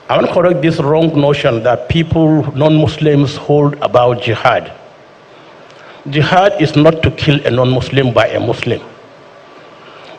I want to correct this wrong notion that people, non-Muslims, hold about jihad. Jihad is not to kill a non-Muslim by a Muslim.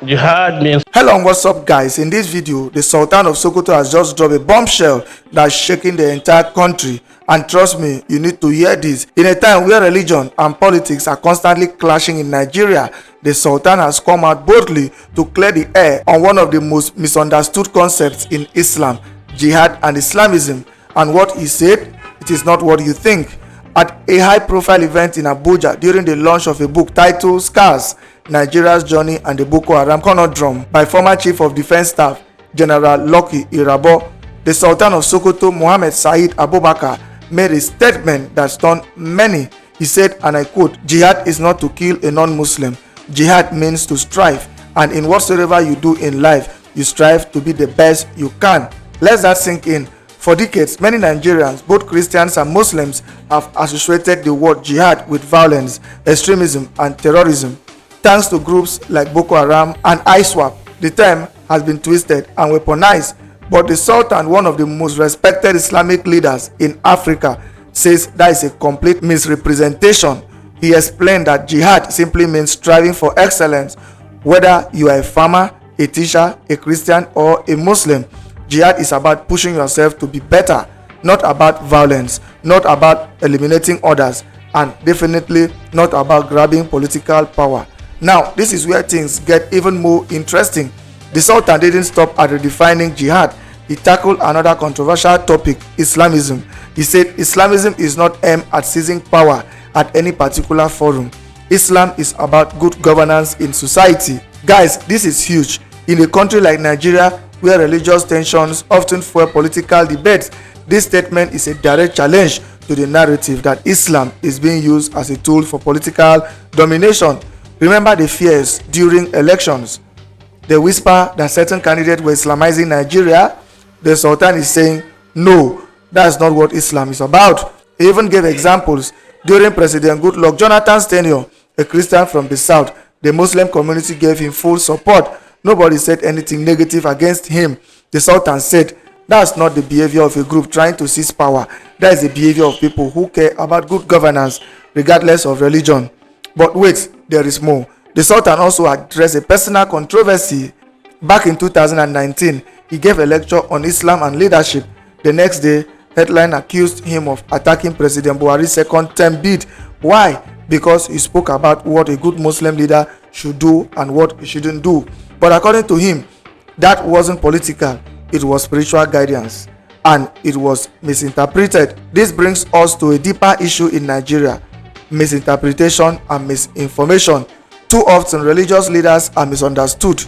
Jihad means... Hello and what's up guys? In this video, the Sultan of Sokoto has just dropped a bombshell that's shaking the entire country. And trust me, you need to hear this. In a time where religion and politics are constantly clashing in Nigeria, the Sultan has come out boldly to clear the air on one of the most misunderstood concepts in Islam, Jihad and Islamism. And what he said, it is not what you think. At a high-profile event in Abuja during the launch of a book titled Scars, Nigeria's Journey and the Boko Haram Conundrum by former Chief of Defense Staff General Lucky Irabo, the Sultan of Sokoto Mohammed Said Abubakar made a statement that stunned many. He said, and I quote, "Jihad is not to kill a non-Muslim. Jihad means to strive, and in whatsoever you do in life, you strive to be the best you can." Let that sink in. For decades, many Nigerians, both Christians and Muslims, have associated the word jihad with violence, extremism, and terrorism. Thanks to groups like Boko Haram and ISWAP, the term has been twisted and weaponized. But the Sultan, one of the most respected Islamic leaders in Africa, says that is a complete misrepresentation. He explained that jihad simply means striving for excellence, whether you are a farmer, a teacher, a Christian, or a Muslim. Jihad is about pushing yourself to be better, not about violence, not about eliminating others, and definitely not about grabbing political power. Now, this is where things get even more interesting. The Sultan didn't stop at redefining jihad. He tackled another controversial topic, Islamism. He said Islamism is not aimed at seizing power at any particular forum. Islam is about good governance in society. Guys, this is huge. In a country like Nigeria, where religious tensions often fuel political debates, this statement is a direct challenge to the narrative that Islam is being used as a tool for political domination. Remember the fears during elections, the whisper that certain candidates were Islamizing Nigeria. The Sultan is saying, no, that's not what Islam is about. He even gave examples. During President Goodluck Jonathan's tenure, a Christian from the south, the Muslim community gave him full support. Nobody said anything negative against him. The Sultan said, that's not the behavior of a group trying to seize power. That is the behavior of people who care about good governance, regardless of religion. But wait, there is more. The Sultan also addressed a personal controversy. Back in 2019, he gave a lecture on Islam and leadership. The next day, Headline accused him of attacking President Buhari's second term bid. Why? Because he spoke about what a good Muslim leader should do and what he shouldn't do. But according to him, that wasn't political, it was spiritual guidance, and it was misinterpreted. This brings us to a deeper issue in Nigeria: misinterpretation and misinformation. Too often, religious leaders are misunderstood,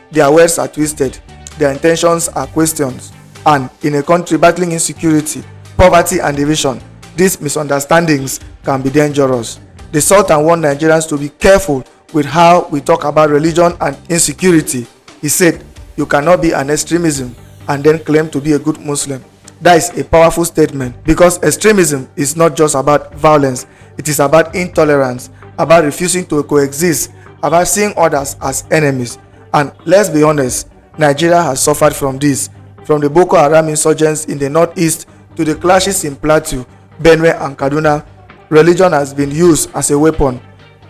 their words are twisted, their intentions are questioned, and in a country battling insecurity, poverty, and division, these misunderstandings can be dangerous. The Sultan warned Nigerians to be careful with how we talk about religion and insecurity. He said, "You cannot be an extremism and then claim to be a good Muslim." That is a powerful statement, because extremism is not just about violence, it is about intolerance, about refusing to coexist, about seeing others as enemies. And let's be honest, Nigeria has suffered from this. From the Boko Haram insurgents in the northeast to the clashes in Plateau, Benue, and Kaduna, religion has been used as a weapon.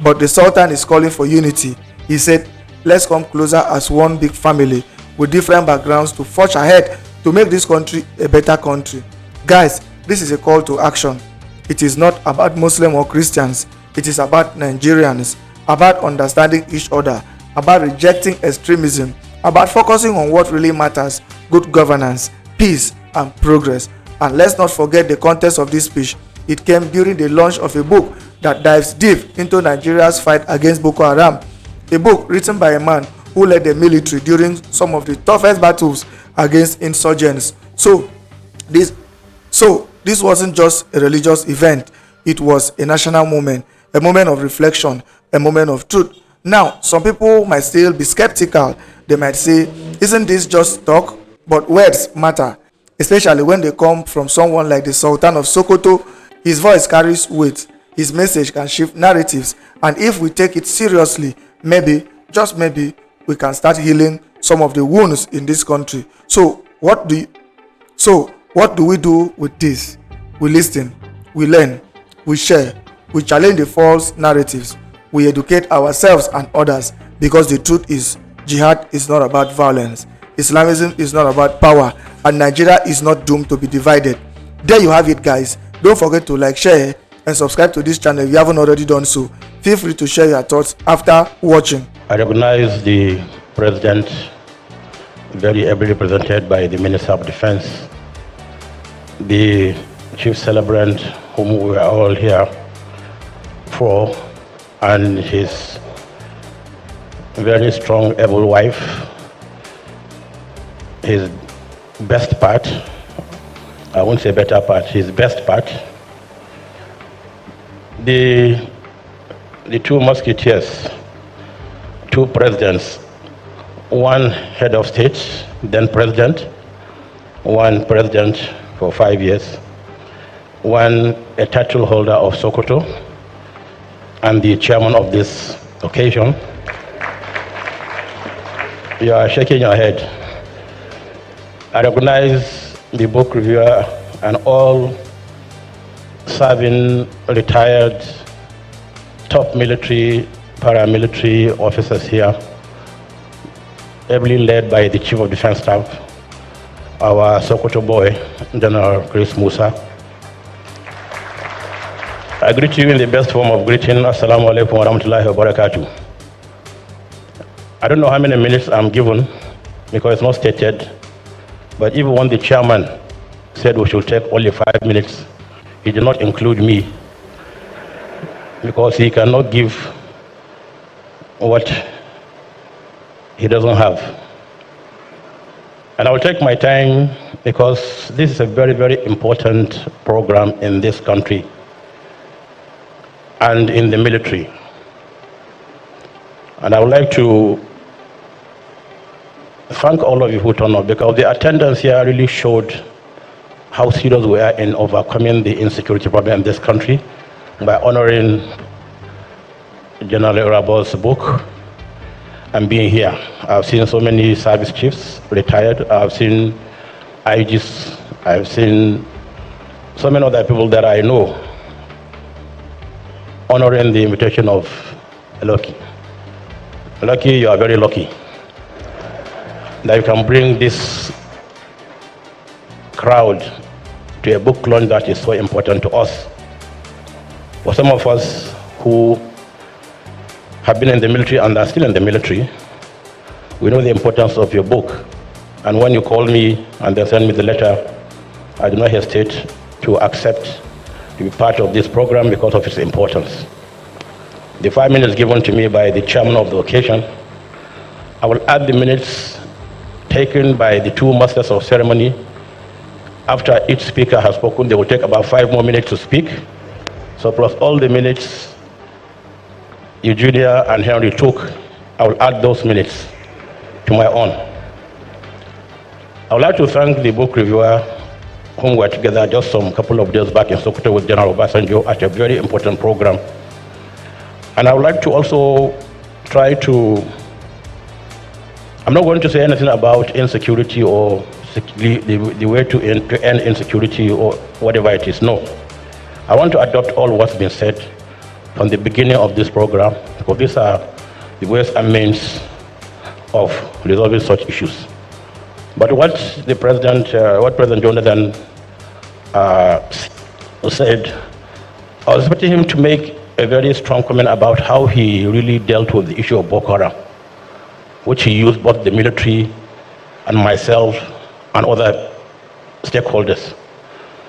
But the Sultan is calling for unity. He said, "Let's come closer as one big family with different backgrounds to forge ahead to make this country a better country." Guys, this is a call to action. It is not about Muslim or Christians. It is about Nigerians, about understanding each other, about rejecting extremism, about focusing on what really matters: good governance, peace, and progress. And let's not forget the context of this speech. It came during the launch of a book that dives deep into Nigeria's fight against Boko Haram. A book written by a man who led the military during some of the toughest battles against insurgents. So this wasn't just a religious event. It was a national moment, a moment of reflection, a moment of truth. Now, some people might still be skeptical. They might say, "Isn't this just talk?" But words matter, especially when they come from someone like the Sultan of Sokoto. His voice carries weight. His message can shift narratives. And if we take it seriously, maybe, just maybe, we can start healing some of the wounds in this country. So, what do So what do we do with this? We listen, we learn, we share, we challenge the false narratives, we educate ourselves and others, because the truth is, jihad is not about violence, Islamism is not about power, and Nigeria is not doomed to be divided. There you have it, guys. Don't forget to like, share, and subscribe to this channel if you haven't already done so. Feel free to share your thoughts after watching. I recognize the President, very ably represented by the Minister of Defense, the Chief Celebrant, whom we are all here for, and his very strong, able wife, his best part, I won't say better part, his best part, the two musketeers, two presidents, one head of state, then president, one president for 5 years, one a title holder of Sokoto, and the chairman of this occasion. You are shaking your head. I recognize the book reviewer and all serving retired top military, paramilitary officers here, ably led by the Chief of Defense Staff, our Sokoto boy, General Chris Musa. I greet you in the best form of greeting. Assalamu alaikum wa rahmatullahi wa barakatuh. I don't know how many minutes I'm given because it's not stated, but even when the chairman said we should take only 5 minutes, he did not include me because he cannot give what he doesn't have. And I will take my time because this is a very, very important program in this country and in the military. And I would like to thank all of you who turned up, because the attendance here really showed how serious we are in overcoming the insecurity problem in this country by honoring General Irabo's book and being here. I've seen so many service chiefs retired. I've seen IGs. I've seen so many other people that I know honoring the invitation of Lucky. Lucky, you are very lucky that you can bring this crowd to a book launch that is so important to us. For some of us who have been in the military and are still in the military, we know the importance of your book. And when you call me and they send me the letter, I do not hesitate to accept to be part of this program because of its importance. The 5 minutes given to me by the chairman of the occasion, I will add the minutes taken by the two masters of ceremony. After each speaker has spoken, they will take about 5 more minutes to speak. So plus all the minutes Eugenia and Henry took, I will add those minutes to my own. I would like to thank the book reviewer whom we were together just some couple of days back in Sokoto with General Obasanjo at a very important program. And I would like to also try to, I'm not going to say anything about insecurity or the way to end insecurity or whatever it is. No. I want to adopt all what's been said from the beginning of this program, because these are the ways and means of resolving such issues. But what President Jonathan said, I was expecting him to make a very strong comment about how he really dealt with the issue of Boko Haram, which he used both the military and myself and other stakeholders.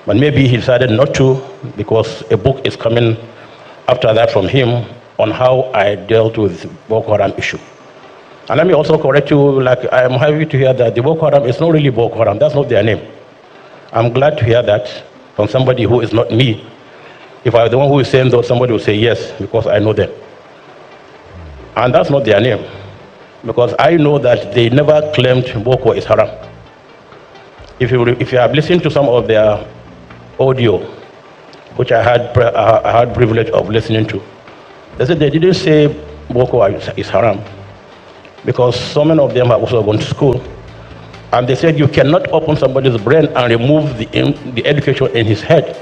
But maybe he decided not to, because a book is coming after that from him on how I dealt with Boko Haram issue. And let me also correct you, like I am happy to hear that the Boko Haram is not really Boko Haram, that's not their name. I'm glad to hear that from somebody who is not me. If I were the one who is saying that, somebody would say yes, because I know them. And that's not their name, because I know that they never claimed Boko is Haram. If you have listened to some of their audio, which I had privilege of listening to, they said they didn't say Boko is Haram, because so many of them have also gone to school. And they said you cannot open somebody's brain and remove the education in his head.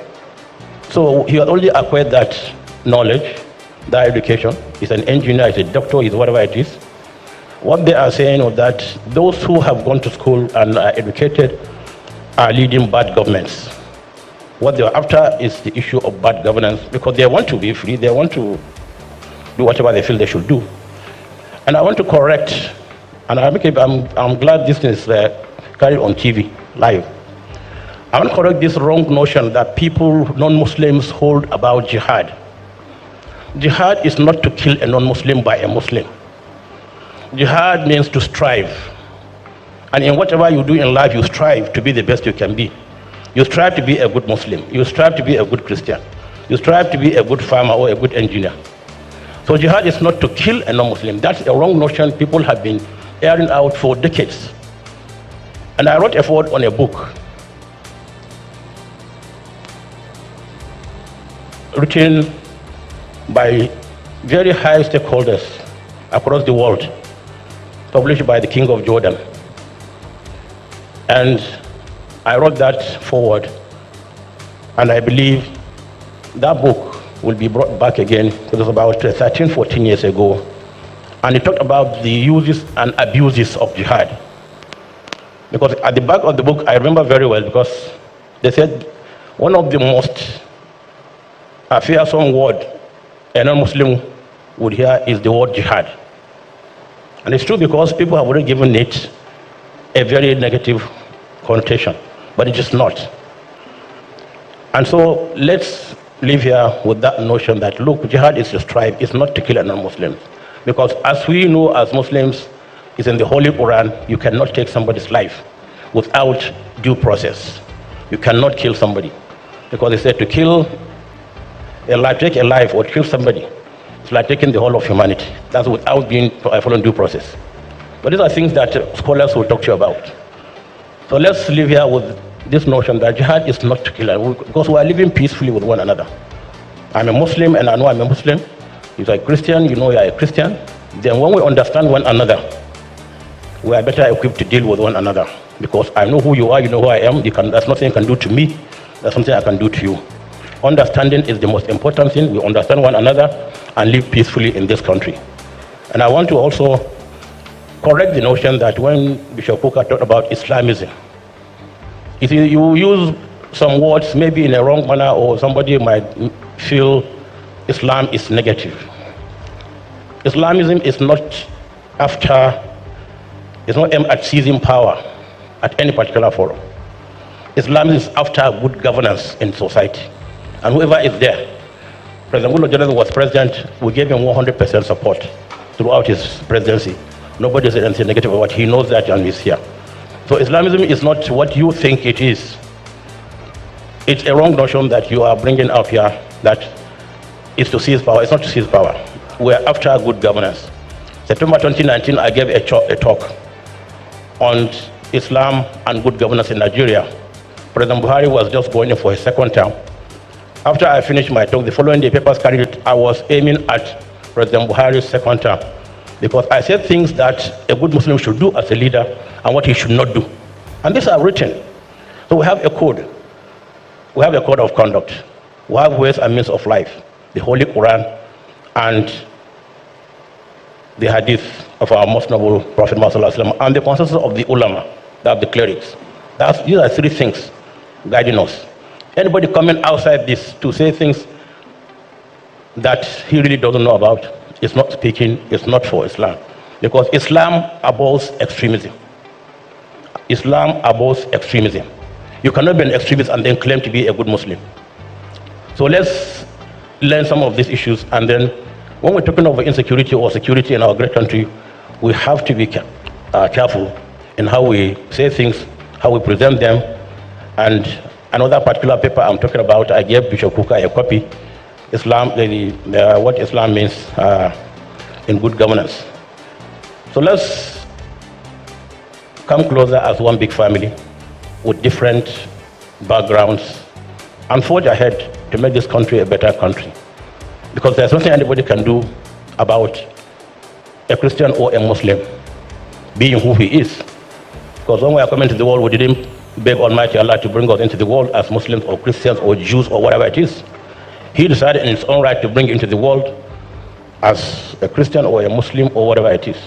So he had already acquired that knowledge, that education. He's an engineer, he's a doctor, he's whatever it is. What they are saying is that those who have gone to school and are educated are leading bad governments. What they are after is the issue of bad governance, because they want to be free, they want to do whatever they feel they should do. And I want to correct, and I'm glad this is carried on TV, live. I want to correct this wrong notion that people, non-Muslims, hold about jihad. Jihad is not to kill a non-Muslim by a Muslim. Jihad means to strive. And in whatever you do in life, you strive to be the best you can be. You strive to be a good Muslim. You strive to be a good Christian. You strive to be a good farmer or a good engineer. So jihad is not to kill a non-Muslim. That's a wrong notion people have been airing out for decades. And I wrote a foreword on a book written by very high stakeholders across the world, published by the King of Jordan. And I wrote that forward, and I believe that book will be brought back again, because it was about 13, 14 years ago, and it talked about the uses and abuses of jihad. Because at the back of the book, I remember very well, because they said one of the most fearsome word a non-Muslim would hear is the word jihad. And it's true, because people have already given it a very negative connotation, but it is not. And so let's live here with that notion that, look, jihad is to strive, it's not to kill a non-Muslim. Because as we know as Muslims, it's in the Holy Quran, you cannot take somebody's life without due process. You cannot kill somebody. Because it said to kill a life, take a life or kill somebody, it's like taking the whole of humanity. That's without being following due process. But these are things that scholars will talk to you about. So let's live here with this notion that jihad is not to kill, because we are living peacefully with one another. I'm a Muslim and I know I'm a Muslim. If you're a Christian, you know you're a Christian. Then when we understand one another, we are better equipped to deal with one another. Because I know who you are, you know who I am. There's nothing you can do to me. There's something I can do to you. Understanding is the most important thing. We understand one another and live peacefully in this country. And I want to also correct the notion that when Bishop Kuka talked about Islamism, if you use some words maybe in a wrong manner, or somebody might feel Islam is negative. Islamism is not aimed at seizing power at any particular forum. Islam is after good governance in society. And whoever is there, President Goodluck Jonathan was president, we gave him 100% support throughout his presidency. Nobody said anything negative about it. He knows that and he's here. So Islamism is not what you think it is. It's a wrong notion that you are bringing up here, that it's to seize power. It's not to seize power. We're after good governance. September 2019, I gave a talk on Islam and good governance in Nigeria. President Buhari was just going in for his second term. After I finished my talk, the following day, papers carried it, I was aiming at President Buhari's second term, because I said things that a good Muslim should do as a leader and what he should not do. And these are written. So we have a code. We have a code of conduct. We have ways and means of life, the Holy Quran and the hadith of our most noble Prophet Muhammad and the consensus of the ulama, that the clerics. These are three things guiding us. Anybody coming outside this to say things that he really doesn't know about is not speaking, it's not for Islam. Because Islam abhors extremism. Islam abhors extremism. You cannot be an extremist and then claim to be a good Muslim. So let's learn some of these issues, and then when we're talking about insecurity or security in our great country, we have to be careful in how we say things, how we present them. And another particular paper I'm talking about, I gave Bishop Kuka a copy, Islam, what Islam means in good governance. So let's come closer as one big family with different backgrounds and forge ahead to make this country a better country. Because there's nothing anybody can do about a Christian or a Muslim being who he is. Because when we are coming to the world, we didn't beg Almighty Allah to bring us into the world as Muslims or Christians or Jews or whatever it is. He decided in his own right to bring into the world as a Christian or a Muslim or whatever it is.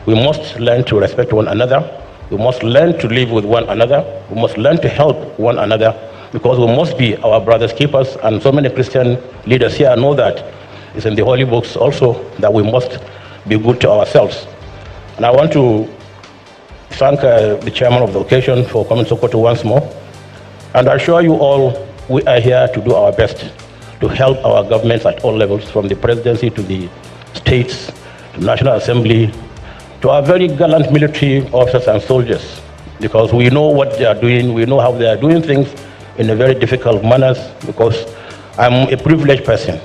We must learn to respect one another. We must learn to live with one another. We must learn to help one another, because we must be our brother's keepers. And so many Christian leaders here know that. It's in the holy books also that we must be good to ourselves. And I want to thank the chairman of the occasion for coming to Sokoto once more. And I assure you all, we are here to do our best to help our governments at all levels, from the presidency to the states, to National Assembly, to our very gallant military officers and soldiers, because we know what they are doing, we know how they are doing things in a very difficult manners, because I'm a privileged person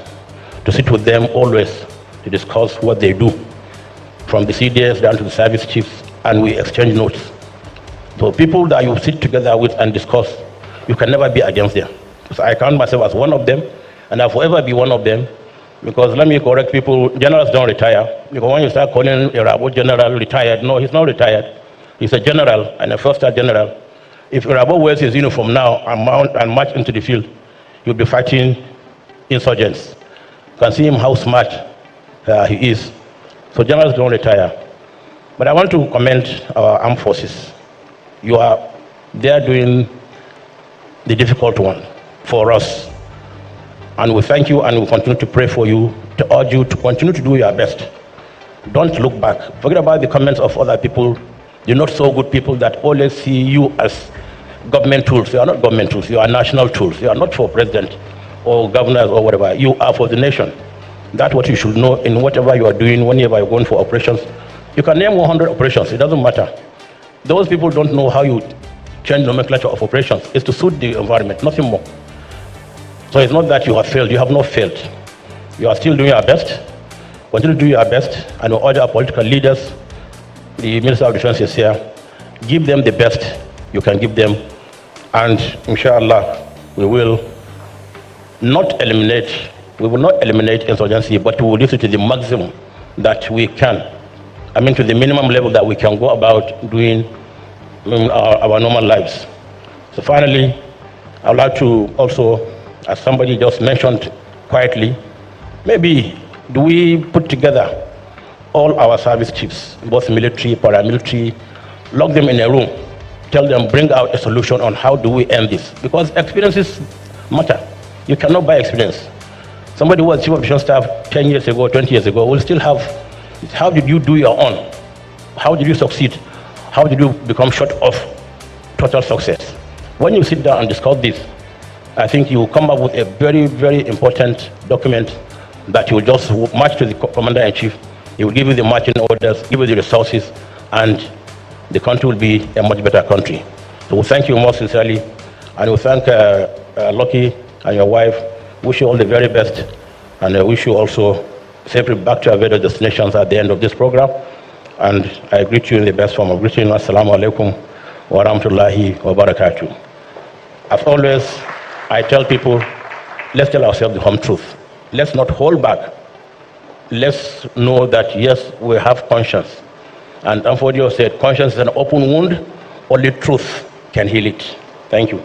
to sit with them always to discuss what they do, from the CDS down to the service chiefs, and we exchange notes. So people that you sit together with and discuss, you can never be against them. So I count myself as one of them, and I'll forever be one of them, because let me correct people, generals don't retire. Because when you start calling a Rabo general retired, no, he's not retired. He's a general and a first-star general. If Rabo wears his uniform now and march into the field, he'll be fighting insurgents. You can see him how smart he is. So generals don't retire. But I want to commend our armed forces. You are there doing the difficult one for us. And we thank you, and we continue to pray for you, to urge you to continue to do your best. Don't look back. Forget about the comments of other people, the not so good people that always see you as government tools. You are not government tools, you are national tools. You are not for president or governors or whatever. You are for the nation. That's what you should know in whatever you are doing, whenever you're going for operations. You can name 100 operations, it doesn't matter. Those people don't know how you change nomenclature of operations. It's to suit the environment, nothing more. So it's not that you have failed, you have not failed. You are still doing your best. Continue to do your best, and we urge our political leaders, the Minister of Defense is here, give them the best you can give them, and inshallah, we will not eliminate insurgency, but we will use it to the maximum that we can. I mean, to the minimum level that we can go about doing our normal lives. So finally, I would like to also, as somebody just mentioned quietly, maybe do we put together all our service chiefs, both military, paramilitary, lock them in a room, tell them, bring out a solution on how do we end this? Because experiences matter. You cannot buy experience. Somebody who was chief of defense staff 10 years ago, 20 years ago, will still have, how did you do your own? How did you succeed? How did you become short of total success? When you sit down and discuss this, I think you will come up with a very, very important document that you will just march to the commander-in-chief. He will give you the marching orders, give you the resources, and the country will be a much better country. So we thank you most sincerely, and we thank Lucky and your wife. Wish you all the very best, and I wish you also safely back to our various destinations at the end of this program. And I greet you in the best form of greeting. Assalamu alaikum wa rahmatullahi wa barakatuh. As always, I tell people, let's tell ourselves the home truth. Let's not hold back. Let's know that, yes, we have conscience. And Amfodio said, conscience is an open wound, only truth can heal it. Thank you.